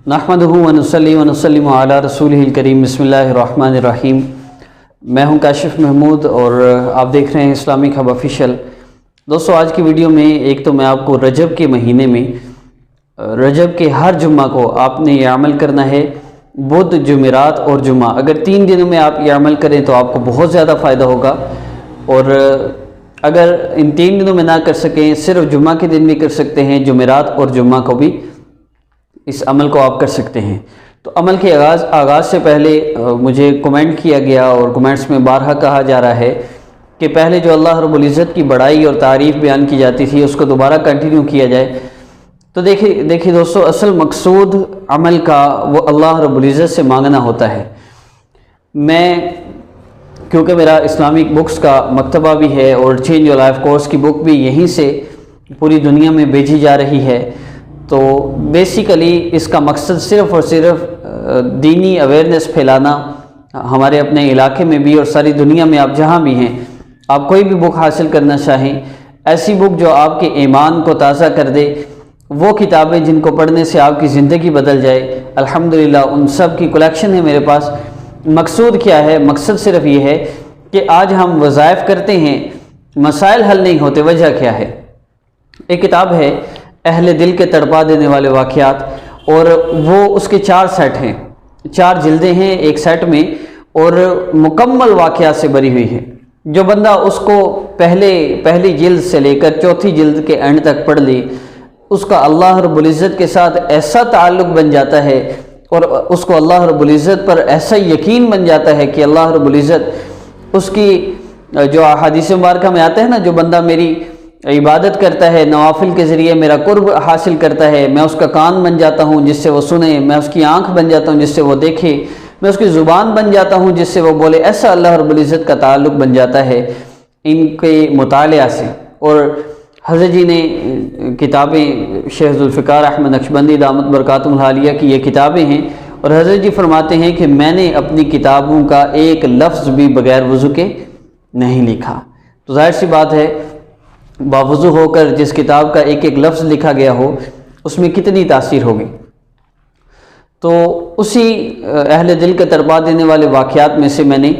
नहमदुहु व नुसल्ली व नुसल्लिमु अला रसूलिहिल करीम। बिस्मिल्लाहिर्रहमानिर्रहीम। मैं हूं काशिफ महमूद और आप देख रहे हैं इस्लामिक हब ऑफिशियल। दोस्तों, आज की वीडियो में एक तो मैं आपको रजब के महीने में रजब के हर जुम्मा को आपने ये अमल करना है, बुध, जुमेरात और जुम्मा। अगर 3 दिनों में आप ये अमल करें तो आपको बहुत ज़्यादा फ़ायदा होगा। और अगर इन 3 दिनों में ना कर सकें, सिर्फ जुम्मा के दिन भी कर सकते हैं, जुमेरात और जुम्मा को भी इस अमल को आप कर सकते हैं। तो अमल के आगाज़ से पहले मुझे कमेंट किया गया और कमेंट्स में बारहा कहा जा रहा है कि पहले जो अल्लाह रब्बुल इज़्ज़त की बड़ाई और तारीफ़ बयान की जाती थी उसको दोबारा कंटिन्यू किया जाए। तो देखिए दोस्तों, असल मकसूद अमल का वो अल्लाह रब्बुल इज़्ज़त से मांगना होता है। क्योंकि मेरा इस्लामिक बुक्स का मकतबा भी है और चेंज योर लाइफ कोर्स की बुक भी यहीं से पूरी दुनिया में भेजी जा रही है, तो बेसिकली इसका मकसद सिर्फ़ और सिर्फ दीनी अवेयरनेस फैलाना, हमारे अपने इलाके में भी और सारी दुनिया में आप जहाँ भी हैं, आप कोई भी बुक हासिल करना चाहें, ऐसी बुक जो आपके ईमान को ताज़ा कर दे, वो किताबें जिनको पढ़ने से आपकी ज़िंदगी बदल जाए, अल्हम्दुलिल्लाह उन सब की कलेक्शन है मेरे पास। मकसूद क्या है? मकसद सिर्फ ये है कि आज हम वज़ाइफ करते हैं, मसाइल हल नहीं होते। वजह क्या है? एक किताब है अहले दिल के तड़पा देने वाले वाक़यात, और वो उसके 4 सेट हैं, 4 जिल्दें हैं एक सेट में, और मुकम्मल वाक़यात से भरी हुई है। जो बंदा उसको पहली जिल्द से लेकर चौथी जिल्द के एंड तक पढ़ ले, उसका अल्लाह रब्बुल इज़्ज़त के साथ ऐसा ताल्लुक़ बन जाता है और उसको अल्लाह रब्बुल इज़्ज़त पर ऐसा यकीन बन जाता है कि अल्लाह रब्बुल इज़्ज़त उसकी, जो हदीस मुबारका में आता है ना, जो बंदा मेरी इबादत करता है, नवाफिल के ज़रिए मेरा कुर्ब हासिल करता है, मैं उसका कान बन जाता हूँ जिससे वो सुने, मैं उसकी आँख बन जाता हूँ जिससे वो देखे, मैं उसकी ज़ुबान बन जाता हूँ जिससे वो बोले। ऐसा अल्लाह रब्बुल इज़्ज़त का ताल्लुक़ बन जाता है इनके मुतालिया से। और हज़रत जी ने किताबें, शेख ज़ुल्फ़िकार अहमद नक्शबंदी दामत बरकातुहुल आलिया की ये किताबें हैं, और हज़रत जी फरमाते हैं कि मैंने अपनी किताबों का एक लफ्ज़ भी बग़ैर वज़ू के नहीं लिखा। तो जाहिर सी बात है, बावज़ू होकर जिस किताब का एक एक लफ्ज़ लिखा गया हो उसमें कितनी तासीर होगी। तो उसी अहले दिल के तड़पा देने वाले वाक़यात में से मैंने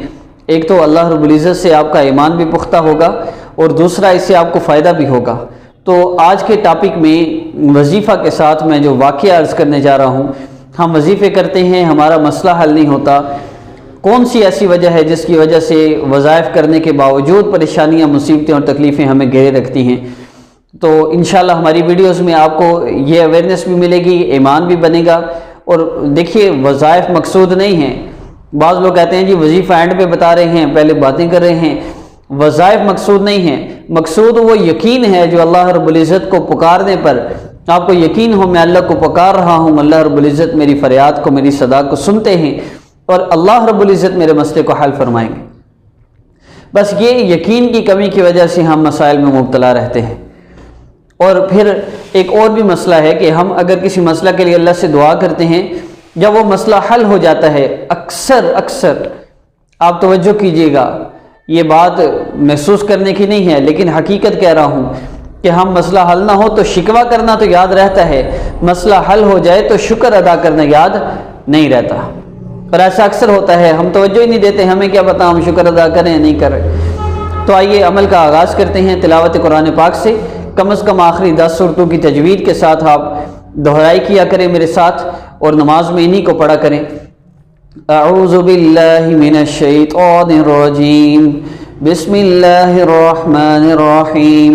एक तो अल्लाह रब्बुल इज़्ज़त से आपका ईमान भी पुख्ता होगा और दूसरा इससे आपको फ़ायदा भी होगा। तो आज के टॉपिक में वजीफ़ा के साथ मैं जो वाक़या अर्ज़ करने जा रहा हूँ, हम वजीफ़े करते हैं, हमारा मसला हल नहीं होता। कौन सी ऐसी वजह है जिसकी वजह से वज़ाइफ करने के बावजूद परेशानियाँ, मुसीबतें और तकलीफ़ें हमें घेरे रखती हैं? तो इंशाल्लाह हमारी वीडियोस में आपको ये अवेयरनेस भी मिलेगी, ईमान भी बनेगा। और देखिए, वज़ाइफ मकसूद नहीं है। बाज़ लोग कहते हैं जी वजीफ़ा एंड पे बता रहे हैं, पहले बातें कर रहे हैं। वज़ाइफ मकसूद नहीं है, मकसूद वो यकीन है जो अल्लाह रब्बुल इज़्ज़त को पुकारने पर आपको यकीन हो, मैं अल्लाह को पुकार रहा हूँ, अल्लाह रब्बुल इज़्ज़त मेरी फ़रियाद को, मेरी सदा को सुनते हैं और अल्लाह रब्बुल इज़्ज़त मेरे मसले को हल फरमाएंगे। बस ये यकीन की कमी की वजह से हम मसाइल में मुब्तला रहते हैं। और फिर एक और भी मसला है कि हम अगर किसी मसला के लिए अल्लाह से दुआ करते हैं, जब वो मसला हल हो जाता है, अक्सर आप तवज्जो कीजिएगा, ये बात महसूस करने की नहीं है लेकिन हकीकत कह रहा हूँ कि हम मसला हल ना हो तो शिकवा करना तो याद रहता है, मसला हल हो जाए तो शुक्र अदा करना याद नहीं रहता। और ऐसा अक्सर होता है, हम तवज्जो ही नहीं देते, हमें क्या पता हम शुक्र अदा करें या नहीं करें। तो आइए अमल का आगाज़ करते हैं तिलावत कुरान पाक से। कम से कम आखिरी 10 सूरतों की तजवीद के साथ आप दोहराई किया करें मेरे साथ और नमाज में इन्हीं को पढ़ा करें। अऊज़ु बिल्लाहि मिनश शैतानिर रजीम, बिस्मिल्लाहिर रहमानिर रहीम।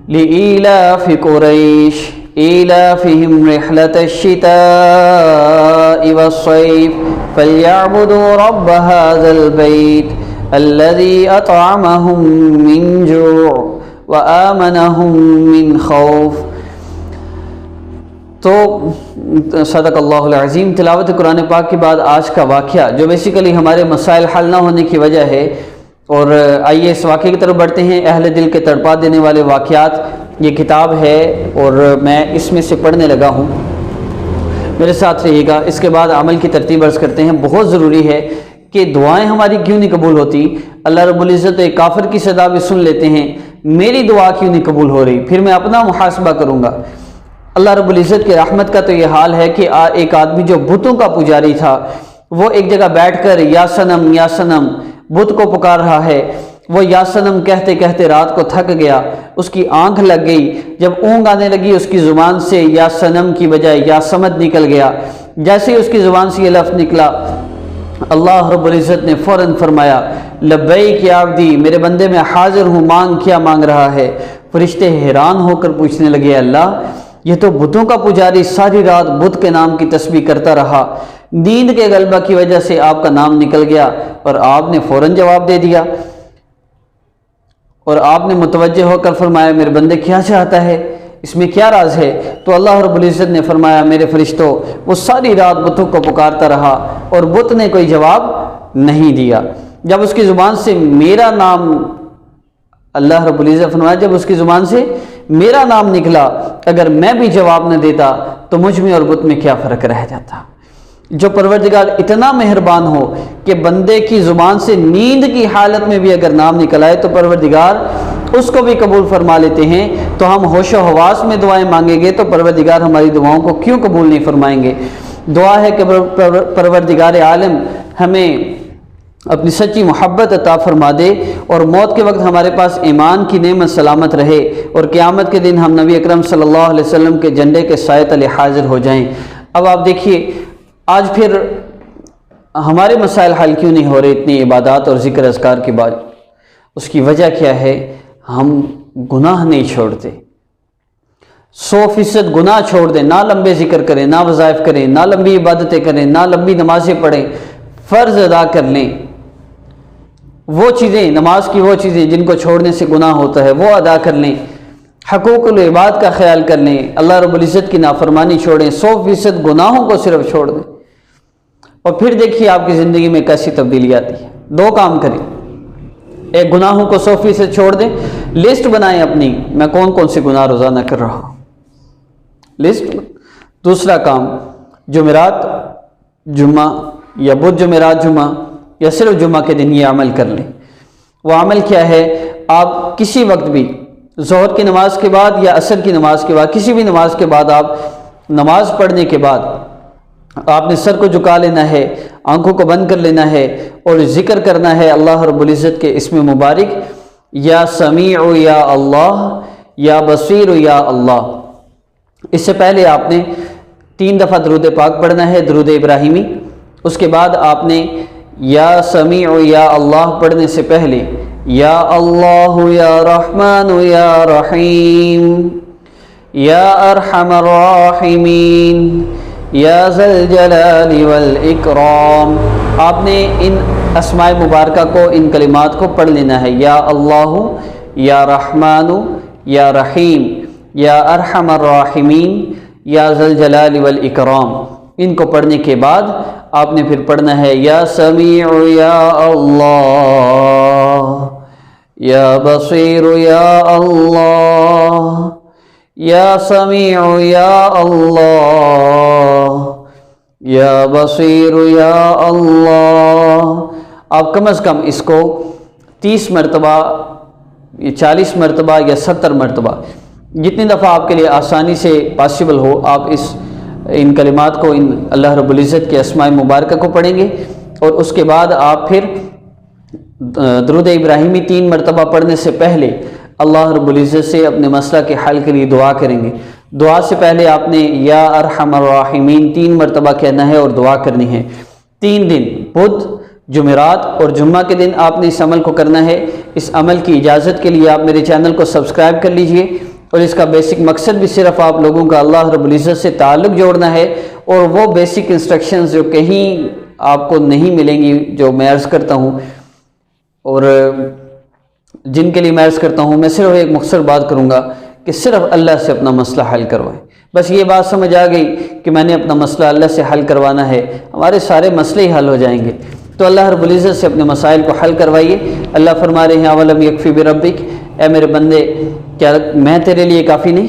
लिईलाफि कुरैश ईलाफिहिम रिहलतश शिताइ वस्सैफ फलयअबुदू रब्ब हाज़ल बैत अल्लज़ी अतअमहुम मिन जू' व आमनहुम मिन खौफ। तो सदक़ल्लाहुल अज़ीम। तिलावत कुरान पाक के बाद आज का वाक़या जो बेसिकली हमारे मसाइल हल ना होने की वजह है। और आइए इस वाक़े की तरफ बढ़ते हैं। अहले दिल के तड़पा देने वाले वाक़यात ये किताब है और मैं इसमें से पढ़ने लगा हूँ, मेरे साथ रहिएगा। इसके बाद अमल की तरतीब अर्ज़ करते हैं। बहुत ज़रूरी है कि दुआएं हमारी क्यों नहीं कबूल होती। अल्लाह रब्बुल इज़्ज़त एक काफिर की सदा भी सुन लेते हैं, मेरी दुआ क्यों नहीं कबूल हो रही? फिर मैं अपना मुहासबा करूँगा। اللہ رب العزت کی رحمت کا تو یہ حال ہے کہ ایک آدمی جو بتوں کا پجاری تھا وہ ایک جگہ بیٹھ کر یا سنم بت کو پکار رہا ہے۔ وہ یا سنم کہتے کہتے رات کو تھک گیا، اس کی آنکھ لگ گئی، جب اونگ آنے لگی اس کی زبان سے یا سنم کی بجائے یا سمد نکل گیا۔ جیسے ہی اس کی زبان سے یہ لفظ نکلا، اللہ رب العزت نے فوراً فرمایا لبیک یا عبدی، میرے بندے میں حاضر ہوں، مانگ کیا مانگ رہا ہے۔ فرشتے حیران ہو کر پوچھنے لگے اللہ یہ تو بتوں کا پجاری ساری رات بت کے نام کی تسبیح کرتا رہا، نیند کے غلبہ کی وجہ سے آپ کا نام نکل گیا اور آپ نے فوراً جواب دے دیا، اور آپ نے متوجہ ہو کر فرمایا میرے بندے کیا چاہتا ہے، اس میں کیا راز ہے؟ تو اللہ رب العزت نے فرمایا میرے فرشتوں وہ ساری رات بتوں کو پکارتا رہا اور بت نے کوئی جواب نہیں دیا۔ جب اس کی زبان سے میرا نام، اللہ رب العزت فرمایا جب اس کی زبان سے میرا نام نکلا، اگر میں بھی جواب نہ دیتا تو مجھ میں اور بت میں کیا فرق رہ جاتا۔ جو پروردگار اتنا مہربان ہو کہ بندے کی زبان سے نیند کی حالت میں بھی اگر نام نکل آئے تو پروردگار اس کو بھی قبول فرما لیتے ہیں، تو ہم ہوش و حواس میں دعائیں مانگیں گے تو پروردگار ہماری دعاؤں کو کیوں قبول نہیں فرمائیں گے؟ دعا ہے کہ پروردگار عالم ہمیں اپنی سچی محبت عطا فرما دے اور موت کے وقت ہمارے پاس ایمان کی نعمت سلامت رہے اور قیامت کے دن ہم نبی اکرم صلی اللہ علیہ وسلم کے جھنڈے کے سائے تلے حاضر ہو جائیں۔ اب آپ دیکھیے آج پھر ہمارے مسائل حل کیوں نہیں ہو رہے اتنی عبادات اور ذکر اذکار کے بعد؟ اس کی وجہ کیا ہے؟ ہم گناہ نہیں چھوڑتے۔ 100% گناہ چھوڑ دیں، نہ لمبے ذکر کریں، نہ وظائف کریں، نہ لمبی عبادتیں کریں، نہ لمبی نمازیں پڑھیں، فرض ادا کر لیں، وہ چیزیں نماز کی وہ چیزیں جن کو چھوڑنے سے گناہ ہوتا ہے وہ ادا کر لیں، حقوق العباد کا خیال کر لیں، اللہ رب العزت کی نافرمانی چھوڑیں، 100% گناہوں کو صرف چھوڑ دیں، اور پھر دیکھیے آپ کی زندگی میں کیسی تبدیلی آتی ہے۔ 2 کام کریں، ایک گناہوں کو 100% چھوڑ دیں، لسٹ بنائیں اپنی میں کون کون سے گناہ روزانہ کر رہا ہوں، لسٹ۔ دوسرا کام جمعرات جمعہ یا بدھ جمعرات جمعہ یا صرف جمعہ کے دن یہ عمل کر لیں۔ وہ عمل کیا ہے؟ آپ کسی وقت بھی ظہر کی نماز کے بعد یا عصر کی نماز کے بعد، کسی بھی نماز کے بعد، آپ نماز پڑھنے کے بعد آپ نے سر کو جھکا لینا ہے، آنکھوں کو بند کر لینا ہے اور ذکر کرنا ہے اللہ رب العزت کے اسم مبارک، یا سمیع یا اللہ، یا بصیر یا اللہ۔ اس سے پہلے آپ نے 3 دفعہ درود پاک پڑھنا ہے، درود ابراہیمی۔ اس کے بعد آپ نے یا سمیع یا اللہ پڑھنے سے پہلے یا اللہ یا رحمان یا رحیم یا ارحم الراحمین یا ذی الجلال والاکرام، آپ نے ان اسماء مبارکہ کو، ان کلمات کو پڑھ لینا ہے، یا اللہ یا رحمان یا رحیم یا ارحم الراحمین یا ذی الجلال والاکرام۔ ان کو پڑھنے کے بعد آپ نے پھر پڑھنا ہے یا سمیع یا اللہ یا بصیر یا اللہ یا سمیع یا اللہ یا بصیر یا اللہ۔ آپ کم از کم اس کو 30 مرتبہ، 40 مرتبہ یا 70 مرتبہ، جتنی دفعہ آپ کے لیے آسانی سے پاسبل ہو، آپ ان کلمات کو، ان اللہ رب العزت کے اسماء مبارکہ کو پڑھیں گے، اور اس کے بعد آپ پھر درود ابراہیمی 3 مرتبہ پڑھنے سے پہلے اللہ رب العزت سے اپنے مسئلہ کے حل کے لیے دعا کریں گے۔ دعا سے پہلے آپ نے یا ارحم الراحمین 3 مرتبہ کہنا ہے اور دعا کرنی ہے۔ 3 دن بدھ، جمعرات اور جمعہ کے دن آپ نے اس عمل کو کرنا ہے۔ اس عمل کی اجازت کے لیے آپ میرے چینل کو سبسکرائب کر لیجئے، اور اس کا بیسک مقصد بھی صرف آپ لوگوں کا اللہ رب العزت سے تعلق جوڑنا ہے، اور وہ بیسک انسٹرکشنز جو کہیں آپ کو نہیں ملیں گی، جو میں عرض کرتا ہوں اور جن کے لیے میں عرض کرتا ہوں، میں صرف ایک مختصر بات کروں گا کہ صرف اللہ سے اپنا مسئلہ حل کروائیں۔ بس یہ بات سمجھ آ گئی کہ میں نے اپنا مسئلہ اللہ سے حل کروانا ہے، ہمارے سارے مسئلے ہی حل ہو جائیں گے۔ تو اللہ رب العزت سے اپنے مسائل کو حل کروائیے۔ اللہ فرما رہے ہیں اولم یکفی بربک، اے میرے بندے کیا میں تیرے لیے کافی نہیں؟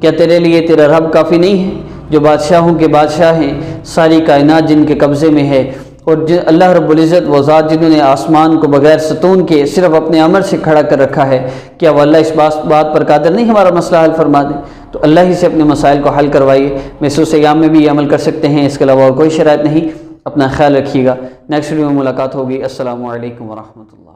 کیا تیرے لیے تیرا رب کافی نہیں ہے، جو بادشاہوں کے بادشاہ ہیں، ساری کائنات جن کے قبضے میں ہے، اور اللہ رب العزت وہ ذات جنہوں نے آسمان کو بغیر ستون کے صرف اپنے امر سے کھڑا کر رکھا ہے، کیا وہ اللہ اس بات پر قادر نہیں ہمارا مسئلہ حل فرما دیں؟ تو اللہ ہی سے اپنے مسائل کو حل کروائیے۔ محسوس ایام میں بھی یہ عمل کر سکتے ہیں، اس کے علاوہ اور کوئی شرائط نہیں۔ اپنا خیال رکھیے گا، نیکسٹ ویڈیو میں ملاقات ہوگی۔ السلام علیکم ورحمۃ اللہ۔